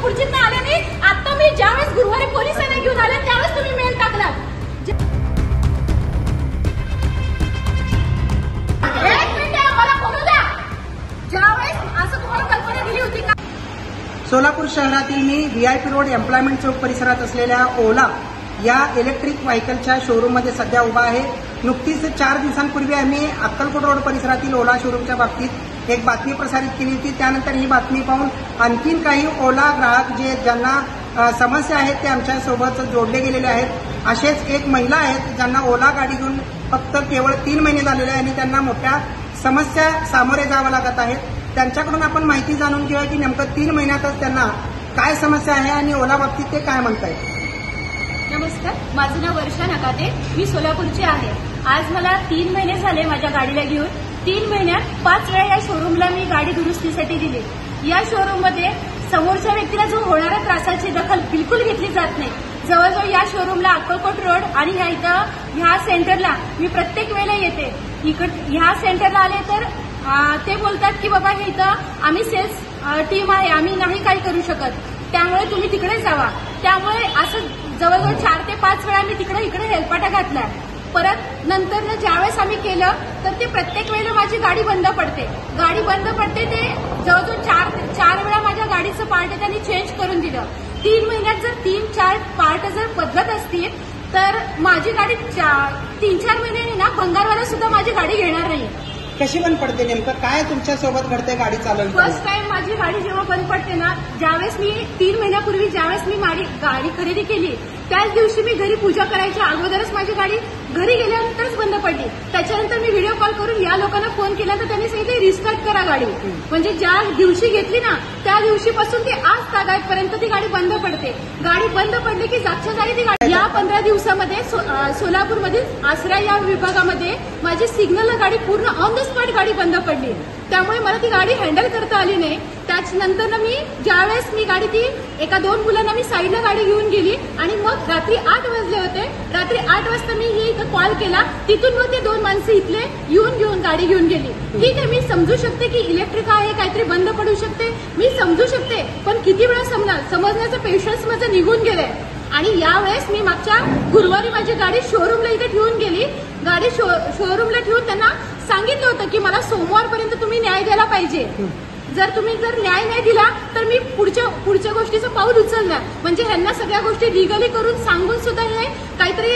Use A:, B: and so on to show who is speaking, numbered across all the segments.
A: खुर्चीत आले नाही. आता मी ज्यावेळेस गुरुवारी पोलिसांना घेऊन आले त्यावेळेस तुम्ही मेल टाकला. एक मिनिट मला बोलू द्या. ज्यावेळेस असं तुम्हाला कल्पना दिली होती का?
B: सोलापूर शहरातील मी VIP रोड एम्प्लॉयमेंट चौक परिसरात असलेल्या ओला या इलेक्ट्रिक व्हेकलच्या शोरूममध्ये सध्या उभा आहे. नुकतीच 4 दिवसांपूर्वी आम्ही अक्कलकोट रोड परिसरातील ओला शोरूमच्या बाबतीत एक बातमी प्रसारित केली होती. त्यानंतर ही बातमी पाहून आणखीन काही ओला ग्राहक ज्यांना समस्या आहेत ते आमच्यासोबत जोडले गेलेले आहेत. असेच एक महिला आहेत ज्यांना ओला गाडी घेऊन फक्त केवळ 3 महिने झालेले आहे आणि त्यांना मोठ्या समस्या सामोरे जावं लागत आहेत. त्यांच्याकडून आपण माहिती जाणून घेऊया की नेमकं 3 महिन्यातच त्यांना काय समस्या आहे आणि ओला बाबतीत ते काय म्हणतायत.
A: नमस्कार, माझं नाव वर्षा नकाते, मी सोलापूरची आहे. आज मला 3 महिने झाले माझ्या गाडीला घेऊन. 3 महिन्यात 5 वेळा या शोरूमला मी गाडी दुरुस्तीसाठी दिली. या शोरूममध्ये समोरच्या व्यक्तीला जो होणाऱ्या त्रासाची दखल बिलकुल घेतली जात नाही. जवळजवळ या शोरूमला अक्कलकोट रोड आणि ह्या सेंटरला मी प्रत्येक वेळेला येते. ह्या सेंटरला आले तर ते बोलतात की बाबा हे इथं आम्ही सेल्स टीम आहे, आम्ही नाही काही करू शकत, त्यामुळे तुम्ही तिकडे जावा. त्यामुळे असं जवळजवळ 4 ते 5 वेळा मी इकडे हेलपाटा घातला. परत नंतर ज्यावेळेस आम्ही केलं तर ते प्रत्येक वेळेला माझी गाडी बंद पडते. ते जवळजवळ 4 वेळा माझ्या गाडीचं पार्ट त्यांनी चेंज करून दिलं. 3 महिन्यात जर 3-4 पार्ट जर बदलत असतील तर माझी गाडी 3-4 महिन्यांनी ना भंगारवाला सुद्धा माझी गाडी घेणार नाही.
B: कशी बंद पडते, नेमकं काय तुमच्यासोबत घडते गाडी चालवताना?
A: फर्स्ट टाइम माझी गाडी जेव्हा बंद पडते ना, ज्यावेळेस मी 3 महिन्यापूर्वी ज्यावेळेस मी गाडी खरेदी केली त्याच दिवशी मी घरी पूजा करायच्या अगोदरच माझी गाडी घरी गेल्यानंतरच बंद पडली. त्याच्यानंतर मी व्हिडिओ कॉल करून या लोकांना फोन केला तर त्यांनी सांगितलं रिस्टार्ट करा गाडी. म्हणजे ज्या दिवशी घेतली ना त्या दिवशीपासून ती आज तागायतपर्यंत ती गाडी बंद पडते. गाडी बंद पडली की जागच्या जागी ती गाडी. या 15 दिवसामध्ये सोलापूरमधील आसरा या विभागामध्ये माझी सिग्नल गाडी पूर्ण ऑन द स्पॉट गाडी बंद पडली. त्यामुळे मला ती गाडी हँडल करता आली नाही. त्याच्यानंतर मी ज्यावेळेस मी गाडी ती 1-2 मुलांना मी साईडला गाडी घेऊन गेली आणि मग रात्री 8 वाजले होते. रात्री 8 वाजता मी हे इथं कॉल केला. तिथून मग ते 2 माणसं इथले घेऊन गाडी घेऊन गेली. ठीक आहे, मी समजू शकते की इलेक्ट्रिक आहे, काहीतरी बंद पडू शकते, मी समजू शकते. पण किती वेळा समजण्याचं पेशन्स माझं निघून गेलंय. आणि यावेळेस मी मागच्या गुरुवारी माझी गाडी शोरूमला इथे ठेवून गेली. गाडी शोरूमला ठेवून त्यांना सांगितलं होतं की मला सोमवारपर्यंत तुम्ही न्याय द्यायला पाहिजे. जर न्याय नाही दिला तर मी पुढच्या गोष्टीचं पाऊल उचलणार. म्हणजे ह्यांना सगळ्या गोष्टी लिगली करून सांगून सुद्धा हे काहीतरी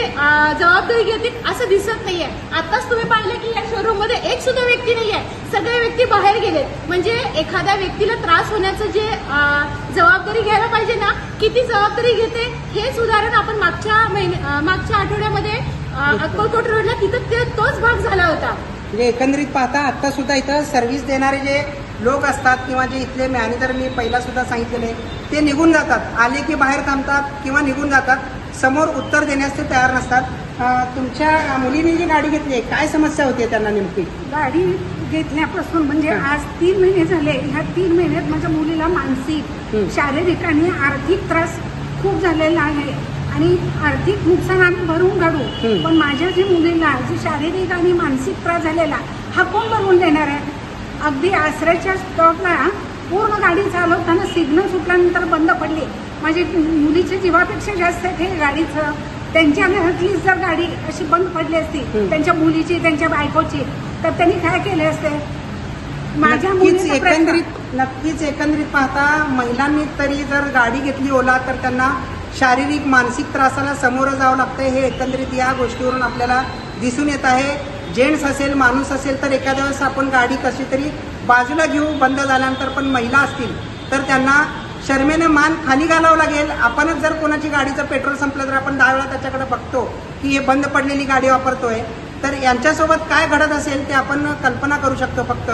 A: जबाबदारी घेतील असं दिसत नाहीये. आताच तुम्ही पाहिलं की या शोरूम मध्ये एक सुद्धा व्यक्ती नाहीये, सगळे व्यक्ती बाहेर गेलेत. म्हणजे एखाद्या व्यक्तीला त्रास होण्याचं जे जबाबदारी घ्यायला पाहिजे ना, किती जबाबदारी घेते हेच उदाहरण आपण मागच्या आठवड्यामध्ये अक्कलकोट रोडला तिथं तोच भाग झाला होता.
B: म्हणजे एकंदरीत पाहता आता सुद्धा इथं सर्व्हिस देणारे जे लोक असतात किंवा जे इथले मॅनेजर, मी पहिला सुद्धा सांगितलेले, ते निघून जातात. आले की बाहेर थांबतात किंवा निघून जातात. समोर उत्तर देण्यास ते तयार नसतात. तुमच्या मुलीने जी गाडी घेतली आहे काय समस्या होती त्यांना नेमकी?
C: गाडी घेतल्यापासून म्हणजे आज 3 महिने झाले. ह्या 3 महिन्यात माझ्या मुलीला मानसिक, शारीरिक आणि आर्थिक त्रास खूप झालेला आहे. आणि आर्थिक नुकसान आम्ही भरून काढू, पण माझ्या जी मुलीला जी शारीरिक आणि मानसिक त्रास झालेला हा कोण भरून देणार आहे? अगदी आसऱ्याच्या स्टॉपला पूर्ण गाडी चालवताना सिग्नल सुटल्यानंतर बंद पडली. माझी मुलीच्या जीवापेक्षा जास्त हे गाडीचं. त्यांच्या घरातली जर गाडी अशी बंद पडली असती, त्यांच्या मुलीची, त्यांच्या बायकोची, तर त्यांनी काय केले असते? माझ्या
B: नक्कीच एकंदरीत पाहता महिलांनी तरी जर गाडी घेतली ओला तर त्यांना शारीरिक मानसिक त्रासाला सामोरं जावं लागतंय. हे एकंदरीत या गोष्टीवरून आपल्याला दिसून येत आहे. जेंट्स असेल, माणूस असेल तर एखाद्या वेळेस आपण गाडी कशी तरी बाजूला घेऊ बंद झाल्यानंतर, पण महिला असतील तर त्यांना शर्मेने मान खाली घालावं लागेल. आपणच जर कोणाची गाडीचं पेट्रोल संपलं तर आपण 10 वेळा त्याच्याकडे बघतो की हे बंद पडलेली गाडी वापरतोय. तर यांच्यासोबत काय घडत असेल ते आपण कल्पना करू शकतो. फक्त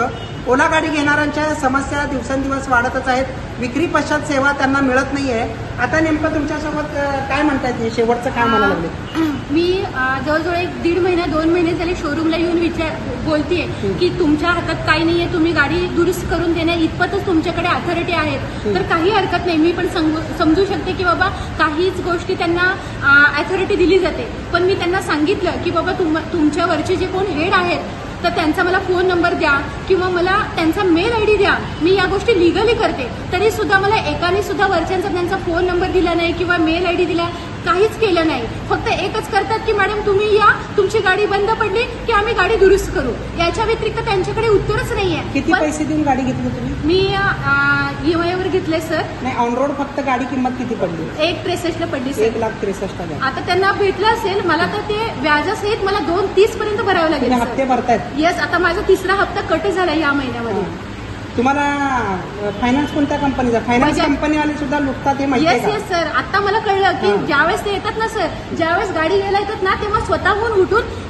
B: ओला गाडी घेणाऱ्यांच्या समस्या दिवसेंदिवस वाढतच आहेत. विक्री पश्चात सेवा त्यांना मिळत नाहीये. आता नेमकं तुमच्यासोबत काय म्हणतायत, शेवटचं काय म्हणायला लागले?
A: मी जवळजवळ 1-1.5 महिना 2 महिने झाले शोरूमला येऊन बोलतीये की तुमच्या हातात काही नाहीये, तुम्ही गाडी दुरुस्त करून देण्या इतपतच तुमच्याकडे अथॉरिटी आहेत. तर काही हरकत नाही, मी पण समजू शकते की बाबा काहीच गोष्टी त्यांना अथॉरिटी दिली जाते. पण मी त्यांना सांगितलं की बाबा तुमच्यावरचे जे कोण हेड आहेत तर त्यांचा मला फोन नंबर द्या किंवा मला त्यांचा मेल ID द्या, मी या गोष्टी लिगली करते. तरी सुद्धा मला एकाने सुद्धा वरच्यांचा त्यांचा फोन नंबर दिला नाही किंवा मेल ID दिला, काहीच केलं नाही. फक्त एकच करतात की मॅडम तुम्ही या, तुमची गाडी बंद पडली की आम्ही गाडी दुरुस्त करू. याच्या व्यतिरिक्त त्यांच्याकडे उत्तरच नाहीये.
B: किती पैसे देऊन गाडी घेतली तुम्ही?
A: मी EMI वर घेतले सर.
B: नाही, ऑन रोड फक्त गाडी किंमत किती पडली?
A: 1,63,000 पडली सर.
B: 1,63,000.
A: आता त्यांना भेटलं असेल, मला तर ते व्याजासहित मला 2,30 पर्यंत भरावं लागेल.
B: तुम्ही हप्ते भरतायत?
A: येस, आता माझा 3रा हप्ता कट झाला या महिन्यामध्ये.
B: तुम्हाला फायनान्स कोणत्या कंपनीचा? फायनान्स कंपनीवाले सुद्धा लुटतात हे माहिती आहे
A: येस
B: का?
A: Yes sir. आता मला कळलं की ज्यावेळेस ते येतात ना सर, ज्यावेळेस गाडी घ्यायला येतात ना, तेव्हा स्वतःहून उठून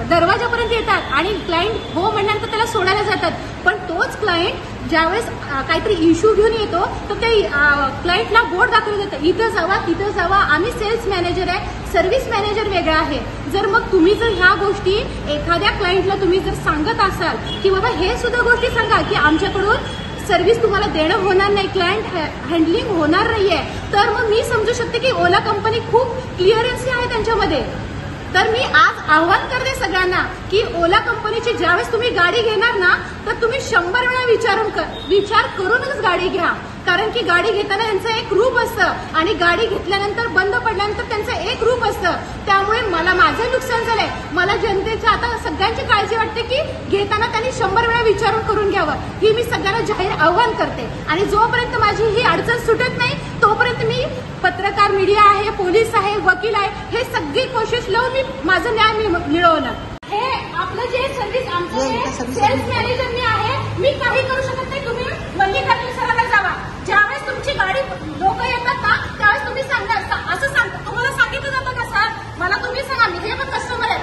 A: दरवाजापर्यंत येतात आणि क्लायंट हो म्हणल्यानंतर त्याला सोडायला जातात. पण तोच क्लायंट ज्यावेळेस काहीतरी इश्यू घेऊन येतो तर ते क्लायंटला बोर्ड दाखवलं जातं, इथं जावा तिथं जावा, आम्ही सेल्स मॅनेजर आहे, सर्व्हिस मॅनेजर वेगळा आहे. जर मग तुम्ही जर ह्या गोष्टी एखाद्या क्लायंटला तुम्ही जर सांगत असाल की बाबा हे सुद्धा गोष्टी सांगा की आमच्याकडून सर्व्हिस तुम्हाला देणं होणार नाही, क्लायंट हँडलिंग होणार नाहीये, तर मग मी समजू शकते की ओला कंपनी खूप क्लिअरन्सी आहे त्यांच्यामध्ये. तर मी आज आव्हान करते सगळ्यांना की ओला कंपनीची ज्यावेळेस तुम्ही गाडी घेणार ना, तर तुम्ही 100 वेळा विचार करूनच गाडी घ्या. कारण की गाडी घेताना यांचं एक रूप असतं आणि गाडी घेतल्यानंतर बंद पडल्यानंतर त्यांचं एक रूप असतं. त्यामुळे मला माझं नुकसान झालंय. मला जनतेच्या आता सगळ्यांची काळजी वाटते की घेताना त्यांनी 100 वेळा विचारून करून घ्यावं, ही मी सगळ्यांना जाहीर आव्हान करते. आणि जोपर्यंत माझी ही अडचण सुटत नाही तोपर्यंत मी पत्रकार, मीडिया आहे, पोलीस आहे, वकील आहे, हे सगळी कोशिश लावून मी माझं न्याय मिळवणार. हे आपलं जे सर्व्हिस आमचं सेल्स मॅनेजर मी आहे, मी काही करू शकत नाही. तुम्ही मल्लिकार्जुन सरांना जावा. ज्यावेळेस तुमची गाडी लोक येतात ना, त्यावेळेस तुम्ही सांगणार असं सांगता, तुम्हाला सांगितलं जातं का सर? मला तुम्ही सांगा, मी हे पण कस्टमर आहे,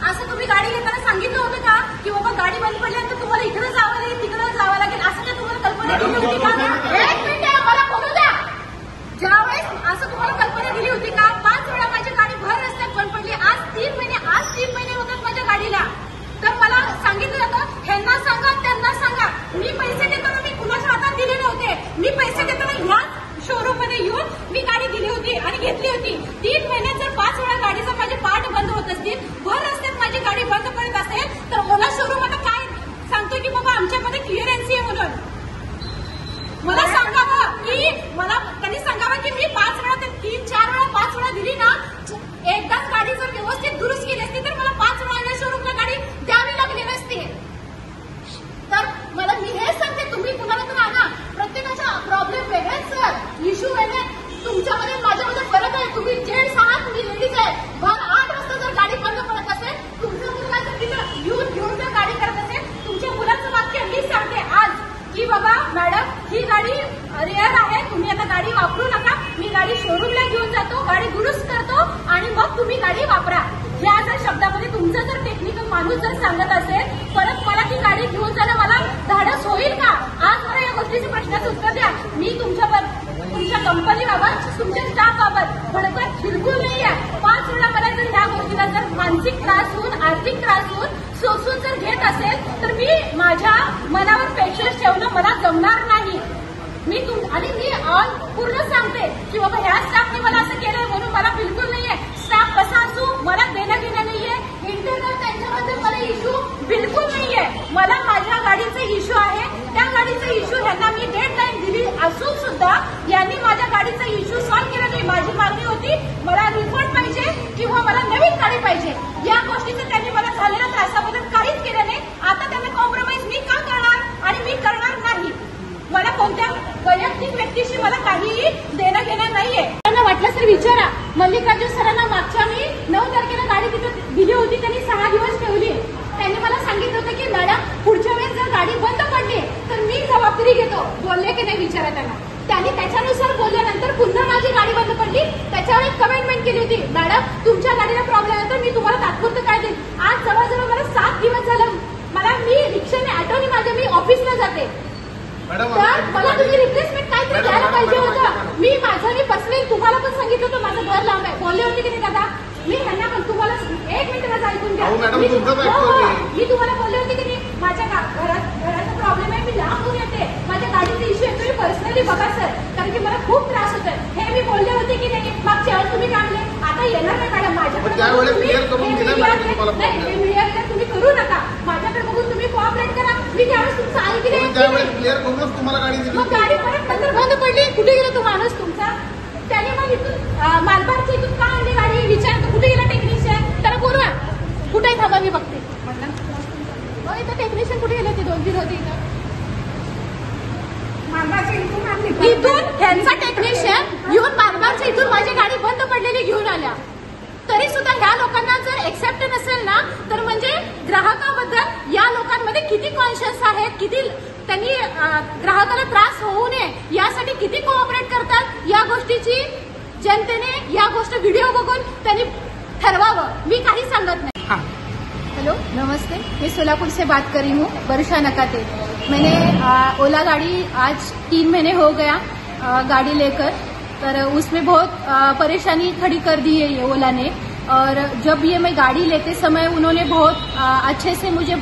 A: असं तुम्ही गाडी घेताना सांगितलं होतं का की बाबा गाडी बंद पडल्यानंतर तुम्हाला इकडे जावं लागेल तिकडे जावं लागेल, असं काय तुम्हाला कल्पना दिली होती का? एक मिनिट मला बोलू द्या. ज्यावेळेस असं तुम्हाला कल्पना दिली होती का? 5 वेळा माझी गाडी भर रस्त्यात बंद पडली. आज 3 महिने होतात माझ्या गाडीला. तर मला सांगितलं जातं ह्यांना सांगा त्यांना सांगा. मी पैसे देताना मी कुणाच्या हातात दिले नव्हते. मी पैसे देताना ह्याच शोरूम मध्ये येऊन मी गाडी दिली होती आणि घेतली होती. 3 महिन्यात जर 5 वेळा गाडीचा माझे पार्ट बंद होत असतील, भर रस्त्यात माझी गाडी बंद पडत असेल, तर ओला शोरूम आता काय सांगतोय की बाबा आमच्यामध्ये क्लिअरन्सी आहे म्हणून. मला सांगावं की मला त्यांनी सांगावं की मी 5 वेळा, 3-4 वेळा 5 वेळा दिली ना, एकदाच गाडी जर व्यवस्थित दुरुस्त केली असती तर मला 5 वेळा या शोरूमला गाडी द्यावी लागली नसती. तर मला मी हेच सांगते, तुम्ही कुणाला तर आणा, प्रत्येकाचा प्रॉब्लेम वेगळेच सर, इश्यू वेगळे. तुमच्यामध्ये माझ्यामध्ये फरक आहे. तुम्ही जेंट्स आहात, तुम्ही लेडीज आहे. भर 8 वाजता जर गाडी बंद पडत असेल, तुमचा मुलगा जर तिथं घेऊन जर गाडी करत असेल, तुमच्या मुलाचं वाक्य मी सांगते आज की बाबा मॅडम ही गाडी रेअर आहे, तुम्ही आता गाडी वापरू नका, मी गाडी शोरूमला घेऊन जातो, गाडी दुरुस्त करतो आणि मग तुम्ही गाडी वापरा. ह्या जर शब्दामध्ये तुमचं जर टेक्निकल माणूस जर सांगत असेल, परत मला ती गाडी घेऊन जाणं मला धाडस होईल का? आज मला या गोष्टीच्या प्रश्नाचं उत्तर द्या. मी तुमच्या कंपनीबाबत, तुमच्या स्टाफ बाबत भडकत बिलकुल नाहीये. 5 वेळा मला जर ह्या गोष्टीला जर मानसिक त्रास होऊन, आर्थिक त्रास होऊन, सोसून जर घेत असेल तर मी माझ्या मनावर पेशन्स ठेवणं मला जमणार नाही. मी पूर्ण सांगते की बाबा ह्या स्टाफने मला असं केलंय म्हणून मला बिलकुल नाहीये. स्टाफ कसा असू मला देणं घेणं नाहीये. इंटरनल त्यांच्याबद्दल मला इश्यू बिलकुल नाहीये. मला माझ्या गाडीचे इश्यू आहे, त्या गाडीचे इश्यू ह्यांना मी डेडलाईन दिली असून सुद्धा यांनी माझ्या गाडीचा इश्यू सॉल्व्ह केला नाही. माझी मागणी होती मला रिफंड पाहिजे किंवा मला नवीन गाडी पाहिजे. या गोष्टीचं त्यांनी मला झालेल्या त्रासाबद्दल काहीच केलं नाही. आता त्यांना कॉम्प्रोमाइज मी का करणार आणि मी करणार नाही. मला कोणत्या वैयक्तिक व्यक्तीशी मला काहीही देणं घेणं नाहीये. त्यांना वाटलं सर विचारा. मल्लिकार्जुन सरांना मागच्या मी 9 तारखेला गाडी तिथं दिली होती, त्यांनी 6 दिवस ठेवली. त्यांनी मला सांगितलं होतं की मॅडम पुढच्या वेळेस जर गाडी बंद पडली तर मी जबाबदारी घेतो. बोलले की नाही विचारा त्यांना. त्यांनी त्याच्यानुसार बोलल्यानंतर पुन्हा माझी गाडी बंद पडली. त्याच्यावर एक कमेंटमेंट केली होती, मॅडम तुमच्या गाडीला प्रॉब्लेम आहे तर मी तुम्हाला तात्पुरतं काय देईन. आज जवळजवळ मला 7 दिवस झालं. मी रिक्षाने ऑटोने मी ऑफिसला जाते. तर मला तुम्ही रिप्लेसमेंट काहीतरी द्यायला पाहिजे होतं. मी पर्सनली तुम्हाला पण सांगितलं होतं माझं घर लांब आहे. बोलले होते की नाही दादा? मी ह्यांना पण तुम्हाला 1 मिनिट माझं ऐकून घ्या. मी तुम्हाला बोलले होते की नाही माझ्या घराचा प्रॉब्लेम आहे, मी लांबून येते, माझ्या गाडीचा इश्यू आहे, तुम्ही पर्सनली बघा सर, कारण की मला खूप त्रास होतोय. हे मी बोलले होते की नाही मागच्या वेळेस तुम्ही काय म्हणले? आता काही येणार नाही मॅडम
D: पण त्यावेळेस clear करून दिलं मॅडम तुम्हाला problem.
A: तुम्ही करू नका, माझ्याकडे बघून तुम्ही कोऑपरेट करा. मी त्यावेळेस तुमचं ऐकले,
D: त्यावेळेस क्लिअर करूनच तुम्हाला गाडी दिली.
A: मग गाडी परत नंतर बंद पडली. कुठे गेला तो माणूस तुमचा? त्याने मग इथून मालबारच्या इथून का आणली गाडी विचारतो, कुठे गेला टेक्निशियन? त्याला बोलवा. कुठे थांबा मी बघते. मग इथं टेक्निशियन कुठे गेले? ते 2-3 होते इथं. इथून त्यांचा टेक्निशियन येऊन मालबारच्या इथून माझी गाडी बंद पडलेली घेऊन आल्या. तरी सुद्धा ह्या लोकांना जर एक्सेप्ट नसेल ना, तर म्हणजे ग्राहकाबद्दल या लोकांमध्ये किती कॉन्शियस आहेत, किती त्यांनी ग्राहकाला त्रास होऊ नये यासाठी किती कोऑपरेट करतात, या गोष्टीची जनतेने या गोष्ट व्हिडिओ बघून त्यांनी ठरवावं. मी काही सांगत नाही. हेलो, नमस्ते. मैं सोलापुर से बात कर रही हूँ, वर्षा नकाते. मैंने ओला गाड़ी आज 3 महीने हो गया गाड़ी लेकर, पर उसमें बहुत परेशानी खड़ी कर दी है ये ओला ने. और जब ये मैं गाड़ी लेते समय उन्होंने बहुत अच्छे से मुझे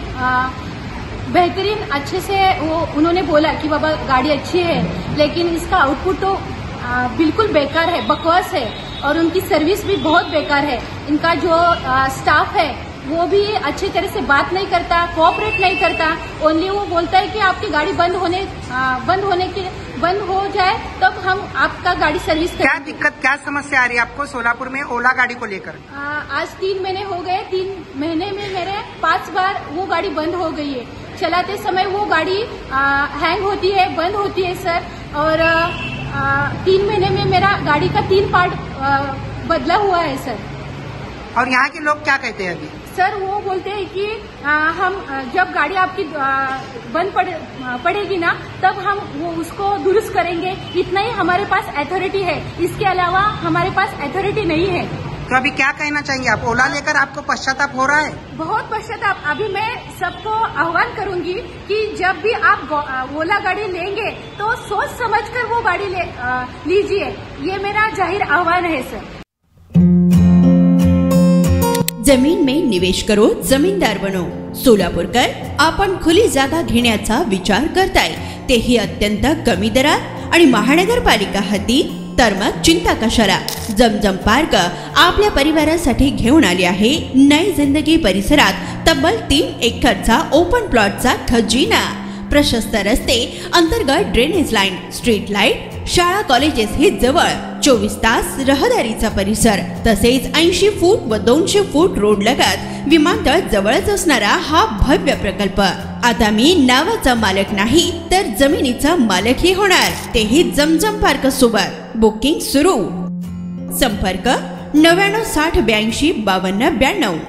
A: बेहतरीन अच्छे से वो उन्होंने बोला कि बाबा गाड़ी अच्छी है, लेकिन इसका आउटपुट तो बिल्कुल बेकार है, बकवास है. और उनकी सर्विस भी बहुत बेकार है. इनका जो स्टाफ है वो भी अच्छी तरह से बात नहीं करता, कोऑपरेट नहीं करता. ओनली वो बोलता है कि आपकी गाड़ी बंद हो जाए तब हम आपका गाड़ी सर्विस करेंगे.
B: क्या दिक्कत, क्या समस्या आ रही है आपको सोलापुर में ओला गाड़ी को लेकर?
A: आज 3 महीने हो गए. 3 महीने में मेरे 5 बार वो गाड़ी बंद हो गई है. चलाते समय वो गाड़ी हैंग होती है, बंद होती है सर. और 3 महीने में मेरा गाड़ी का 3 पार्ट बदला हुआ है सर.
B: और यहाँ के लोग क्या कहते हैं अभी?
A: सर वो बोलते हैं कि हम जब गाड़ी आपकी बंद पड़ेगी ना, तब हम वो उसको दुरुस्त करेंगे. इतना ही हमारे पास अथॉरिटी है, इसके अलावा हमारे पास अथॉरिटी नहीं है.
B: तो अभी क्या कहना चाहेंगे आप? ओला लेकर आपको पश्चाताप हो रहा है?
A: बहुत पश्चाताप. अभी मैं सबको आह्वान करूंगी कि जब भी आप ओला गाड़ी लेंगे तो सोच समझकर वो गाड़ी लीजिए. ये मेरा जाहिर आह्वान है सर.
E: जमीन में निवेश करो, जमीनदार बनो. सोलापूरकर आपण खुली जागा घेण्याचा विचार करताय, तेही अत्यंत कमी दरात आणि महानगरपालिका हद्दीत. तर मग चिंता कशाला. जमजम पार्क आपल्या परिवारासाठी घेऊन आली आहे नई जिंदगी परिसरात तब्बल 3 एकरचा ओपन प्लॉटचा खजिना. प्रशस्त रस्ते, अंतर्गत ड्रेनेज लाईन, स्ट्रीट लाईट, शाळा कॉलेजेस हे जवळ, 24 तास रहदारीचा परिसर, तसेच 80 फूट व 200 फूट रोड लगत विमानतळ जवळच असणारा हा भव्य प्रकल्प. आता मी नावाचा मालक नाही तर जमिनीचा मालकही होणार, तेही जमजम पार्क सोबत. बुकिंग सुरू. संपर्क 99 60 82 52 92.